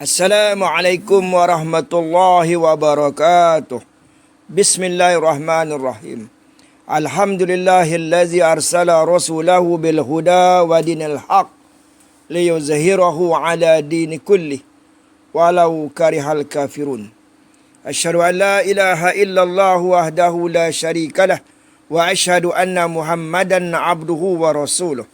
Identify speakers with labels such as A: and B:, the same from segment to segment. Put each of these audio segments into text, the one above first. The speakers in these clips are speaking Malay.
A: Assalamualaikum warahmatullahi wabarakatuh. Bismillahirrahmanirrahim. Alhamdulillahillazi arsala rasulahu bil huda wa dinil haq liyuzhirahu ala dini kulli walau karihal kafirun. Asyhadu an la ilaha illallah wahdahu la syarikalah wa asyhadu anna Muhammadan abduhu wa rasuluh.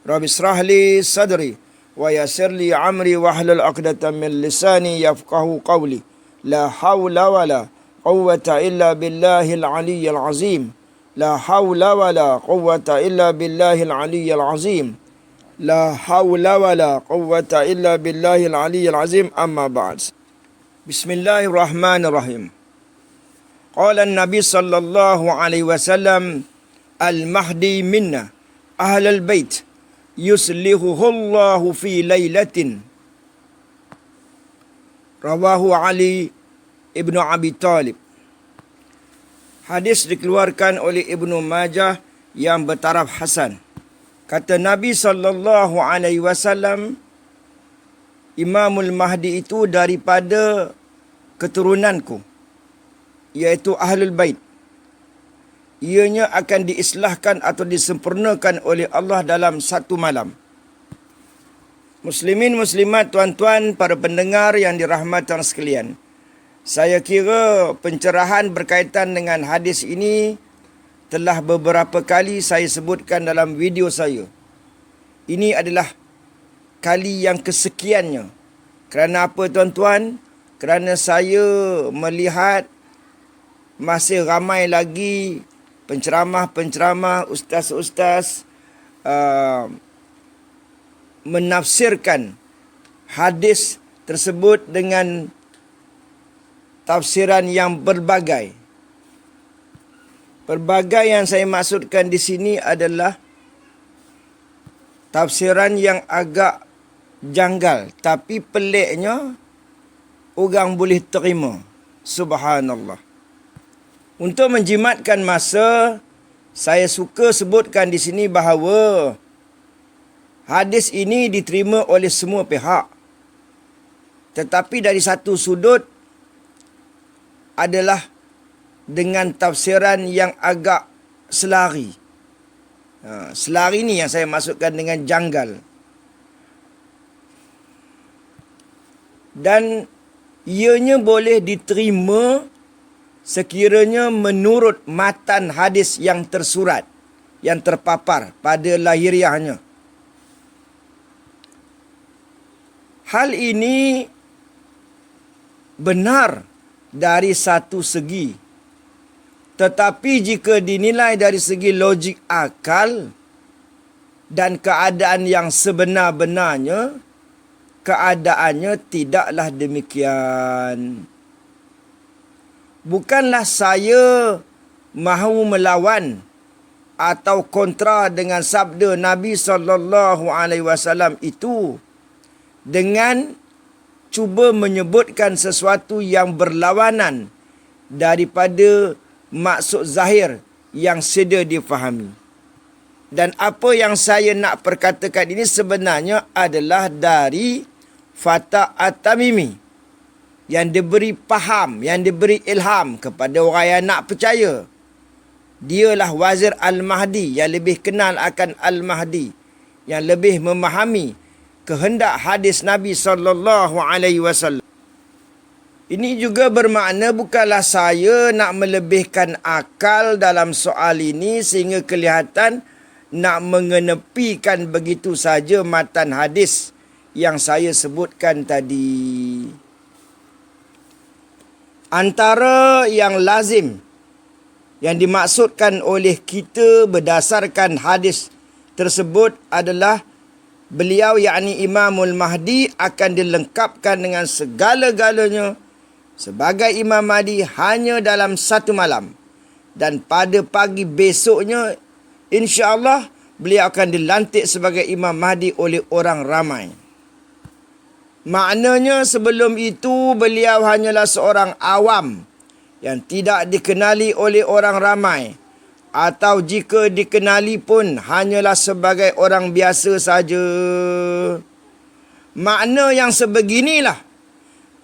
A: Rabbi israh li sadri wa yassir li amri wahlul 'uqdatam min lisani yafqahu qawli. La haula wala quwwata illa billahil aliyyil azim. La haula wala quwwata illa billahil aliyyil azim. La haula wala quwwata illa billahil aliyyil azim. Amma ba'd. Bismillahirrahmanirrahim. Qala an-nabi sallallahu alaihi wasallam, al-mahdi minna ahlul bait yuslihuhullahu fi lailatin. Rawahu Ali ibnu Abi Talib. Hadis dikeluarkan oleh Ibnu Majah yang bertaraf hasan. Kata Nabi sallallahu alaihi wasallam, Imamul Mahdi itu daripada keturunanku, iaitu Ahlul Bait. Ianya akan diislahkan atau disempurnakan oleh Allah dalam satu malam. Muslimin, muslimat, tuan-tuan, para pendengar yang dirahmati sekalian. Saya kira pencerahan berkaitan dengan hadis ini telah beberapa kali saya sebutkan dalam video saya. Ini adalah kali yang kesekiannya. Kerana apa, tuan-tuan? Kerana saya melihat masih ramai lagi penceramah-penceramah, ustaz-ustaz menafsirkan hadis tersebut dengan tafsiran yang berbagai. Berbagai yang saya maksudkan di sini adalah tafsiran yang agak janggal, tapi peliknya orang boleh terima. Subhanallah. Untuk menjimatkan masa, saya suka sebutkan di sini bahawa hadis ini diterima oleh semua pihak. Tetapi dari satu sudut adalah dengan tafsiran yang agak selari. Selari ni yang saya maksudkan dengan janggal. Dan ianya boleh diterima sekiranya menurut matan hadis yang tersurat, yang terpapar pada lahiriahnya. Hal ini benar dari satu segi. Tetapi jika dinilai dari segi logik akal dan keadaan yang sebenar-benarnya, keadaannya tidaklah demikian. Bukanlah saya mahu melawan atau kontra dengan sabda Nabi sallallahu alaihi wasallam itu dengan cuba menyebutkan sesuatu yang berlawanan daripada maksud zahir yang sedia difahami. Dan apa yang saya nak perkatakan ini sebenarnya adalah dari Fatah At-Tamimi, yang diberi faham, yang diberi ilham kepada orang yang nak percaya. Dialah Wazir Al-Mahdi, yang lebih kenal akan Al-Mahdi, yang lebih memahami kehendak hadis Nabi sallallahu alaihi wasallam. Ini juga bermakna bukanlah saya nak melebihkan akal dalam soal ini sehingga kelihatan nak mengenepikan begitu saja matan hadis yang saya sebutkan tadi. Antara yang lazim yang dimaksudkan oleh kita berdasarkan hadis tersebut adalah beliau, yakni Imamul Mahdi, akan dilengkapkan dengan segala-galanya sebagai Imam Mahdi hanya dalam satu malam. Dan pada pagi besoknya, insya-Allah beliau akan dilantik sebagai Imam Mahdi oleh orang ramai. Maknanya sebelum itu beliau hanyalah seorang awam yang tidak dikenali oleh orang ramai, atau jika dikenali pun hanyalah sebagai orang biasa saja. Makna yang sebeginilah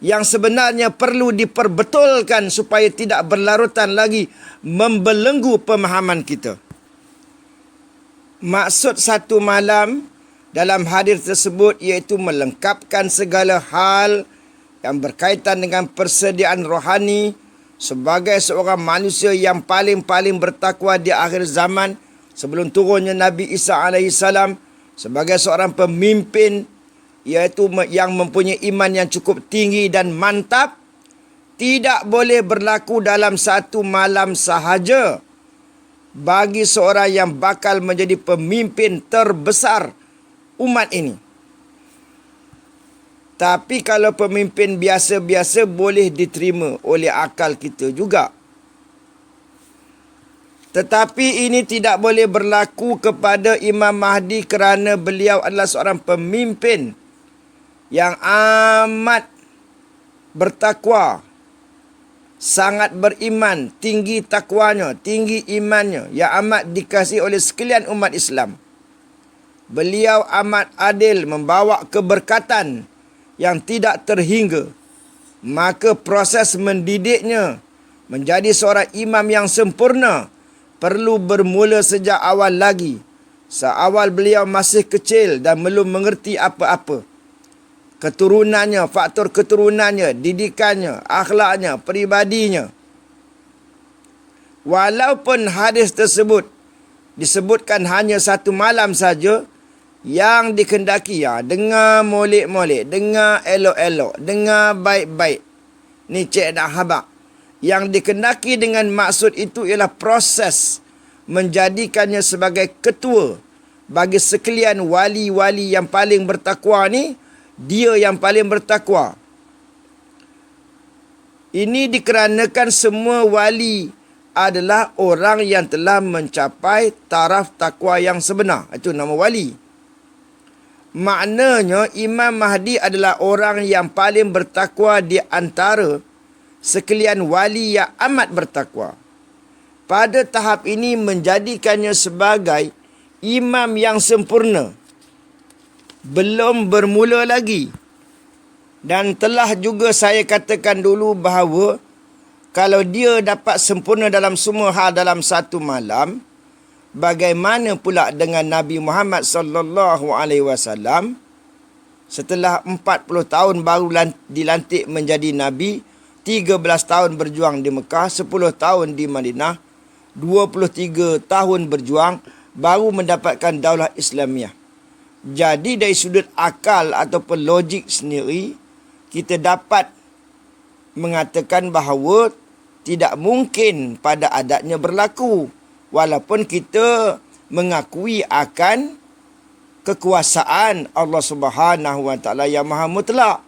A: yang sebenarnya perlu diperbetulkan supaya tidak berlarutan lagi membelenggu pemahaman kita. Maksud satu malam dalam hadis tersebut iaitu melengkapkan segala hal yang berkaitan dengan persediaan rohani sebagai seorang manusia yang paling-paling bertakwa di akhir zaman sebelum turunnya Nabi Isa alaihissalam, sebagai seorang pemimpin iaitu yang mempunyai iman yang cukup tinggi dan mantap, tidak boleh berlaku dalam satu malam sahaja bagi seorang yang bakal menjadi pemimpin terbesar umat ini. Tapi kalau pemimpin biasa-biasa boleh diterima oleh akal kita juga. Tetapi ini tidak boleh berlaku kepada Imam Mahdi kerana beliau adalah seorang pemimpin yang amat bertakwa, sangat beriman, tinggi takwanya, tinggi imannya, yang amat dikasihi oleh sekalian umat Islam. Beliau amat adil, membawa keberkatan yang tidak terhingga. Maka proses mendidiknya menjadi seorang imam yang sempurna perlu bermula sejak awal lagi. Seawal beliau masih kecil dan belum mengerti apa-apa. Keturunannya, faktor keturunannya, didikannya, akhlaknya, peribadinya. Walaupun hadis tersebut disebutkan hanya satu malam saja, yang dikendaki dengar molek-molek, dengar elok-elok, dengar baik-baik. Ni cik dah habak. Yang dikendaki dengan maksud itu ialah proses menjadikannya sebagai ketua bagi sekalian wali-wali yang paling bertakwa ni. Dia yang paling bertakwa. Ini dikarenakan semua wali adalah orang yang telah mencapai taraf takwa yang sebenar. Itu nama wali. Maknanya Imam Mahdi adalah orang yang paling bertakwa di antara sekalian wali yang amat bertakwa. Pada tahap ini menjadikannya sebagai imam yang sempurna. Belum bermula lagi. Dan telah juga saya katakan dulu bahawa kalau dia dapat sempurna dalam semua hal dalam satu malam, bagaimana pula dengan Nabi Muhammad sallallahu alaihi wasallam setelah 40 tahun baru dilantik menjadi nabi, 13 tahun berjuang di Mekah, 10 tahun di Madinah, 23 tahun berjuang baru mendapatkan daulah Islamiah. Jadi dari sudut akal ataupun logik sendiri, kita dapat mengatakan bahawa tidak mungkin pada adatnya berlaku. Walaupun kita mengakui akan kekuasaan Allah Subhanahu Wa Taala yang Maha Mutlak.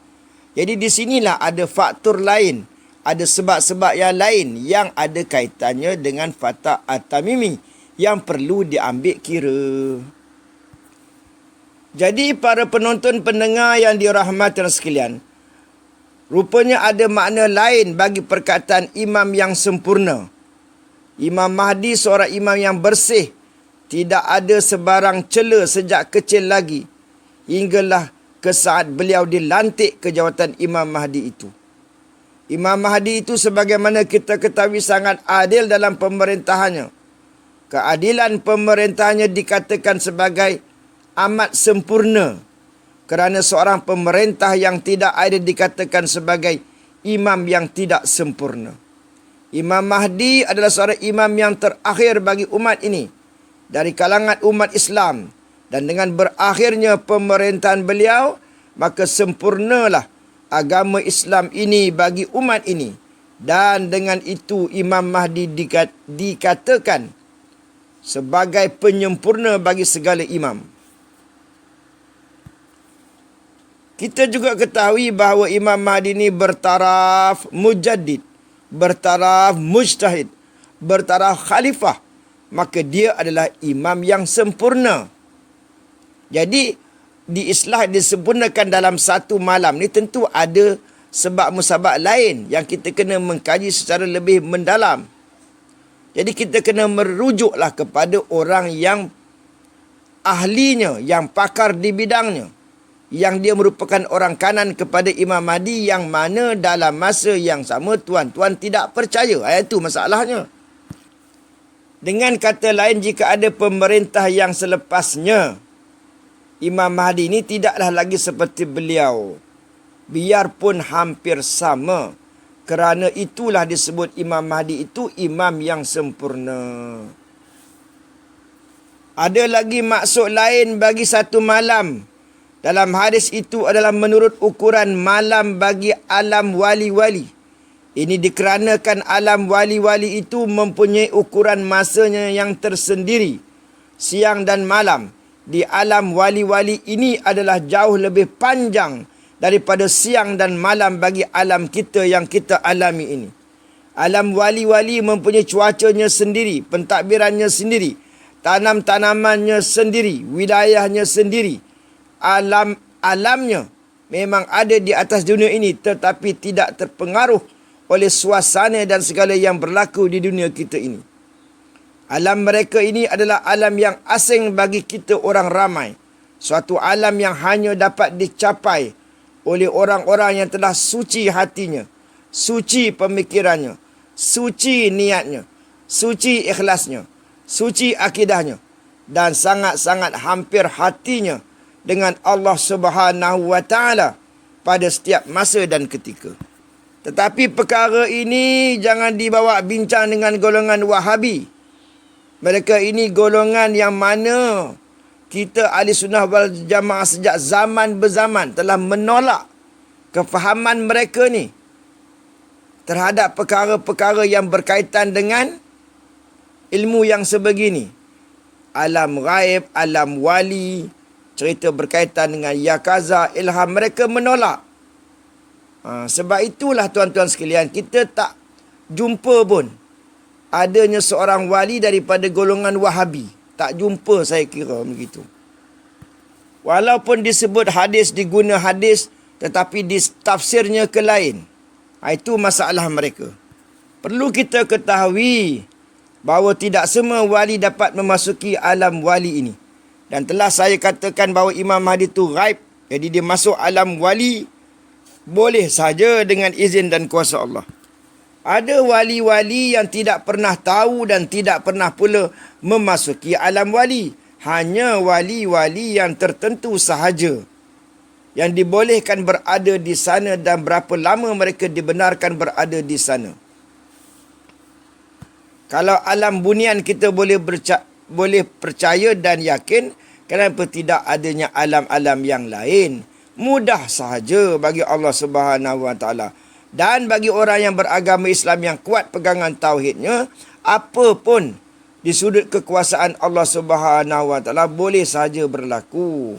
A: Jadi di sinilah ada faktor lain, ada sebab-sebab yang lain yang ada kaitannya dengan Fatah At-Tamimi yang perlu diambil kira. Jadi para penonton pendengar yang dirahmati sekalian, rupanya ada makna lain bagi perkataan imam yang sempurna. Imam Mahdi seorang imam yang bersih, tidak ada sebarang cela sejak kecil lagi, hinggalah ke saat beliau dilantik ke jawatan Imam Mahdi itu. Imam Mahdi itu sebagaimana kita ketahui sangat adil dalam pemerintahannya. Keadilan pemerintahannya dikatakan sebagai amat sempurna kerana seorang pemerintah yang tidak adil dikatakan sebagai imam yang tidak sempurna. Imam Mahdi adalah seorang imam yang terakhir bagi umat ini dari kalangan umat Islam, dan dengan berakhirnya pemerintahan beliau, maka sempurnalah agama Islam ini bagi umat ini, dan dengan itu Imam Mahdi dikatakan sebagai penyempurna bagi segala imam. Kita juga ketahui bahawa Imam Mahdi ini bertaraf mujaddid, bertaraf mujtahid, bertaraf khalifah. Maka dia adalah imam yang sempurna. Jadi diislah disempurnakan dalam satu malam ni tentu ada sebab musabab lain yang kita kena mengkaji secara lebih mendalam. Jadi kita kena merujuklah kepada orang yang ahlinya, yang pakar di bidangnya, yang dia merupakan orang kanan kepada Imam Mahdi, yang mana dalam masa yang sama tuan-tuan tidak percaya. Itu masalahnya. Dengan kata lain, jika ada pemerintah yang selepasnya, Imam Mahdi ini tidaklah lagi seperti beliau, biarpun hampir sama. Kerana itulah disebut Imam Mahdi itu imam yang sempurna. Ada lagi maksud lain bagi satu malam. Dalam hadis itu adalah menurut ukuran malam bagi alam wali-wali. Ini dikarenakan alam wali-wali itu mempunyai ukuran masanya yang tersendiri. Siang dan malam di alam wali-wali ini adalah jauh lebih panjang daripada siang dan malam bagi alam kita yang kita alami ini. Alam wali-wali mempunyai cuacanya sendiri, pentadbirannya sendiri, tanam-tanamannya sendiri, wilayahnya sendiri. Alamnya memang ada di atas dunia ini, tetapi tidak terpengaruh oleh suasana dan segala yang berlaku di dunia kita ini. Alam mereka ini adalah alam yang asing bagi kita orang ramai. Suatu alam yang hanya dapat dicapai oleh orang-orang yang telah suci hatinya, suci pemikirannya, suci niatnya, suci ikhlasnya, suci akidahnya, dan sangat-sangat hampir hatinya dengan Allah Subhanahu wa taala pada setiap masa dan ketika. Tetapi perkara ini jangan dibawa bincang dengan golongan Wahabi. Mereka ini golongan yang mana kita ahli sunnah wal jamaah sejak zaman berzaman telah menolak kefahaman mereka ni terhadap perkara-perkara yang berkaitan dengan ilmu yang sebegini. Alam ghaib, alam wali, cerita berkaitan dengan yakaza, ilham, mereka menolak. Sebab itulah tuan-tuan sekalian, kita tak jumpa pun adanya seorang wali daripada golongan Wahabi. Tak jumpa, saya kira begitu. Walaupun disebut hadis, diguna hadis, tetapi ditafsirnya ke lain. Itu masalah mereka. Perlu kita ketahui bahawa tidak semua wali dapat memasuki alam wali ini. Dan telah saya katakan bahawa Imam Mahdi itu ghaib. Jadi dia masuk alam wali boleh saja dengan izin dan kuasa Allah. Ada wali-wali yang tidak pernah tahu dan tidak pernah pula memasuki alam wali. Hanya wali-wali yang tertentu sahaja yang dibolehkan berada di sana dan berapa lama mereka dibenarkan berada di sana. Kalau alam bunian kita boleh percaya dan yakin, kenapa tidak adanya alam-alam yang lain? Mudah sahaja bagi Allah Subhanahu wa taala. Dan bagi orang yang beragama Islam yang kuat pegangan tauhidnya, apa pun di sudut kekuasaan Allah Subhanahu wa taala boleh sahaja berlaku.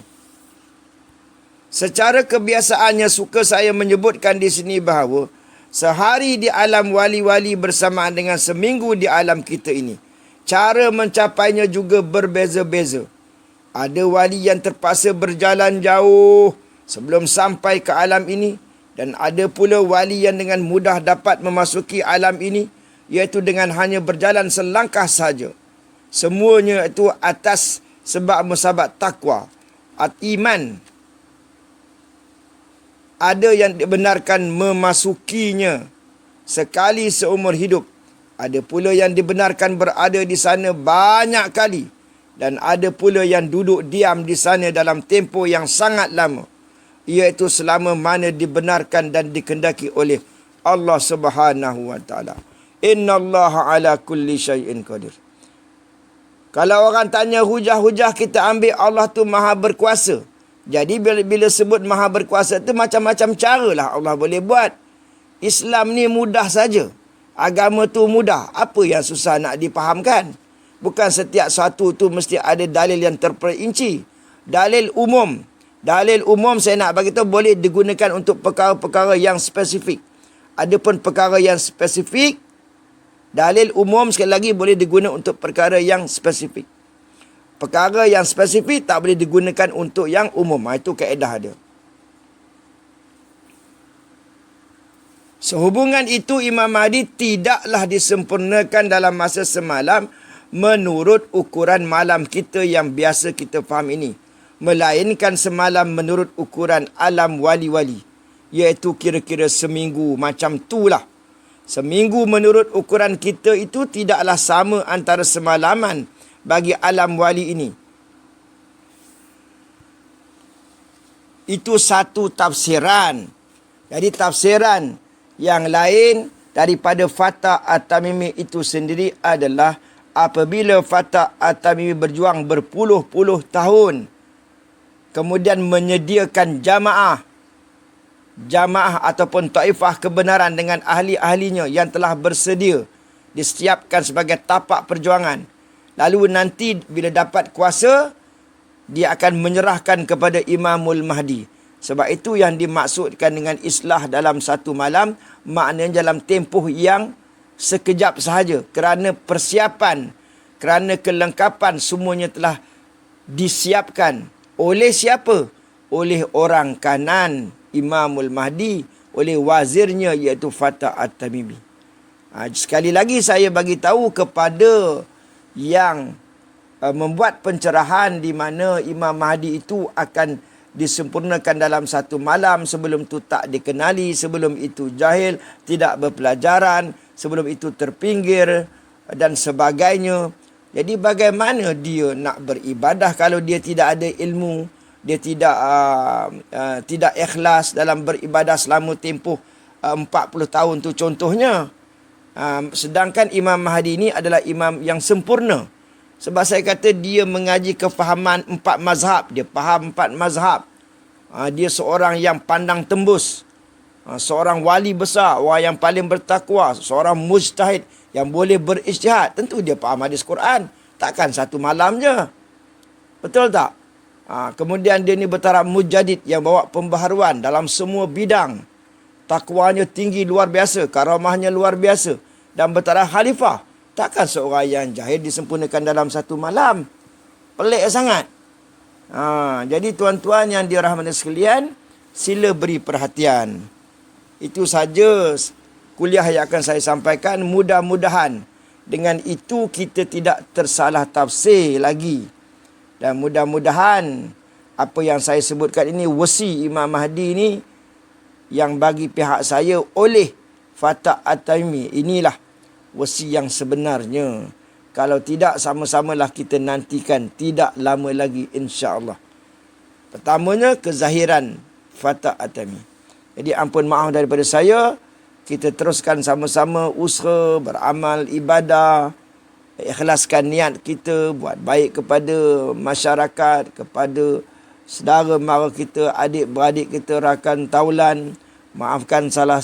A: Secara kebiasaannya suka saya menyebutkan di sini bahawa sehari di alam wali-wali bersamaan dengan seminggu di alam kita ini. Cara mencapainya juga berbeza-beza. Ada wali yang terpaksa berjalan jauh sebelum sampai ke alam ini. Dan ada pula wali yang dengan mudah dapat memasuki alam ini, iaitu dengan hanya berjalan selangkah saja. Semuanya itu atas sebab musabab takwa, iman. Ada yang dibenarkan memasukinya sekali seumur hidup. Ada pula yang dibenarkan berada di sana banyak kali. Dan ada pula yang duduk diam di sana dalam tempoh yang sangat lama, iaitu selama mana dibenarkan dan dikehendaki oleh Allah Subhanahu wa taala. Innallaha ala kulli syai'in qadir. Kalau orang tanya hujah-hujah, kita ambil Allah tu maha berkuasa. Jadi bila sebut maha berkuasa tu macam-macam caralah Allah boleh buat. Islam ni mudah saja. Agama tu mudah. Apa yang susah nak dipahamkan? Bukan setiap satu tu mesti ada dalil yang terperinci. Dalil umum saya nak bagi tahu boleh digunakan untuk perkara-perkara yang spesifik. Adapun perkara yang spesifik, dalil umum sekali lagi boleh digunakan untuk perkara yang spesifik. Perkara yang spesifik tak boleh digunakan untuk yang umum. Itu kaedah dia. Sehubungan itu, Imam Mahdi tidaklah disempurnakan dalam masa semalam menurut ukuran malam kita yang biasa kita faham ini. melainkan semalam menurut ukuran alam wali-wali, iaitu kira-kira seminggu macam itulah. Seminggu menurut ukuran kita itu tidaklah sama antara semalaman bagi alam wali ini. Itu satu tafsiran. Jadi tafsiran yang lain daripada Fatah At-Tamimi itu sendiri adalah apabila Fatah At-Tamimi berjuang berpuluh-puluh tahun, kemudian menyediakan jamaah ataupun taifah kebenaran dengan ahli-ahlinya yang telah bersedia disiapkan sebagai tapak perjuangan. Lalu nanti bila dapat kuasa, dia akan menyerahkan kepada Imamul Mahdi. Sebab itu yang dimaksudkan dengan islah dalam satu malam, maknanya dalam tempoh yang sekejap sahaja. Kerana persiapan, kerana kelengkapan semuanya telah disiapkan. Oleh siapa? Oleh orang kanan Imamul Mahdi, oleh wazirnya iaitu Fatah At-Tamimi. Sekali lagi saya bagi tahu kepada yang membuat pencerahan di mana Imam Mahdi itu akan disempurnakan dalam satu malam, sebelum itu tak dikenali, sebelum itu jahil, tidak berpelajaran, sebelum itu terpinggir dan sebagainya. Jadi bagaimana dia nak beribadah kalau dia tidak ada ilmu, dia tidak ikhlas dalam beribadah selama tempoh 40 tahun tu contohnya. Sedangkan Imam Mahdi ini adalah imam yang sempurna. Sebab saya kata dia mengaji kefahaman 4 mazhab. Dia faham 4 mazhab. Dia seorang yang pandang tembus. Seorang wali besar, orang yang paling bertakwa. Seorang mujtahid yang boleh berijtihad. Tentu dia faham hadis Quran. Takkan satu malam je. Betul tak? Kemudian dia ni bertaraf mujadid yang bawa pembaharuan dalam semua bidang. Takwanya tinggi luar biasa. Karamahnya luar biasa. Dan bertaraf khalifah. Takkan seorang yang jahil disempurnakan dalam satu malam. Pelik sangat. Jadi tuan-tuan yang dirahmati sekalian, sila beri perhatian. Itu saja kuliah yang akan saya sampaikan. Mudah-mudahan dengan itu kita tidak tersalah tafsir lagi. Dan mudah-mudahan apa yang saya sebutkan ini, wasi Imam Mahdi ini, yang bagi pihak saya oleh Fatah At-Tamimi, inilah wasi yang sebenarnya. Kalau tidak, sama-samalah kita nantikan tidak lama lagi insya-Allah. Pertamanya kezahiran Fatah At-Tamimi. Jadi ampun maaf daripada saya. Kita teruskan sama-sama usaha beramal ibadah, ikhlaskan niat kita buat baik kepada masyarakat, kepada saudara mara kita, adik-beradik kita, rakan taulan. Maafkan salah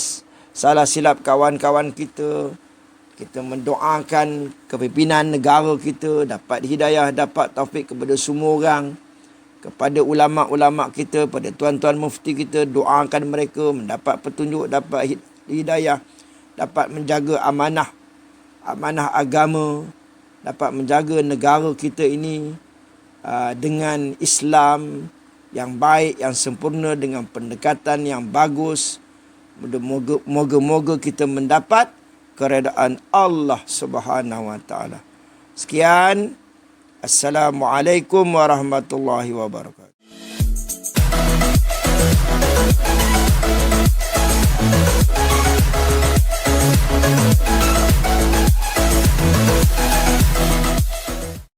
A: silap kawan-kawan kita. Kita mendoakan kepimpinan negara kita dapat hidayah, dapat taufik kepada semua orang. Kepada ulama-ulama kita, pada tuan-tuan mufti kita, doakan mereka mendapat petunjuk, dapat hidayah, dapat menjaga amanah agama, dapat menjaga negara kita ini dengan Islam yang baik, yang sempurna, dengan pendekatan yang bagus. Moga-moga kita mendapat keredaan Allah Subhanahu wa taala. Sekian. Assalamualaikum warahmatullahi wabarakatuh.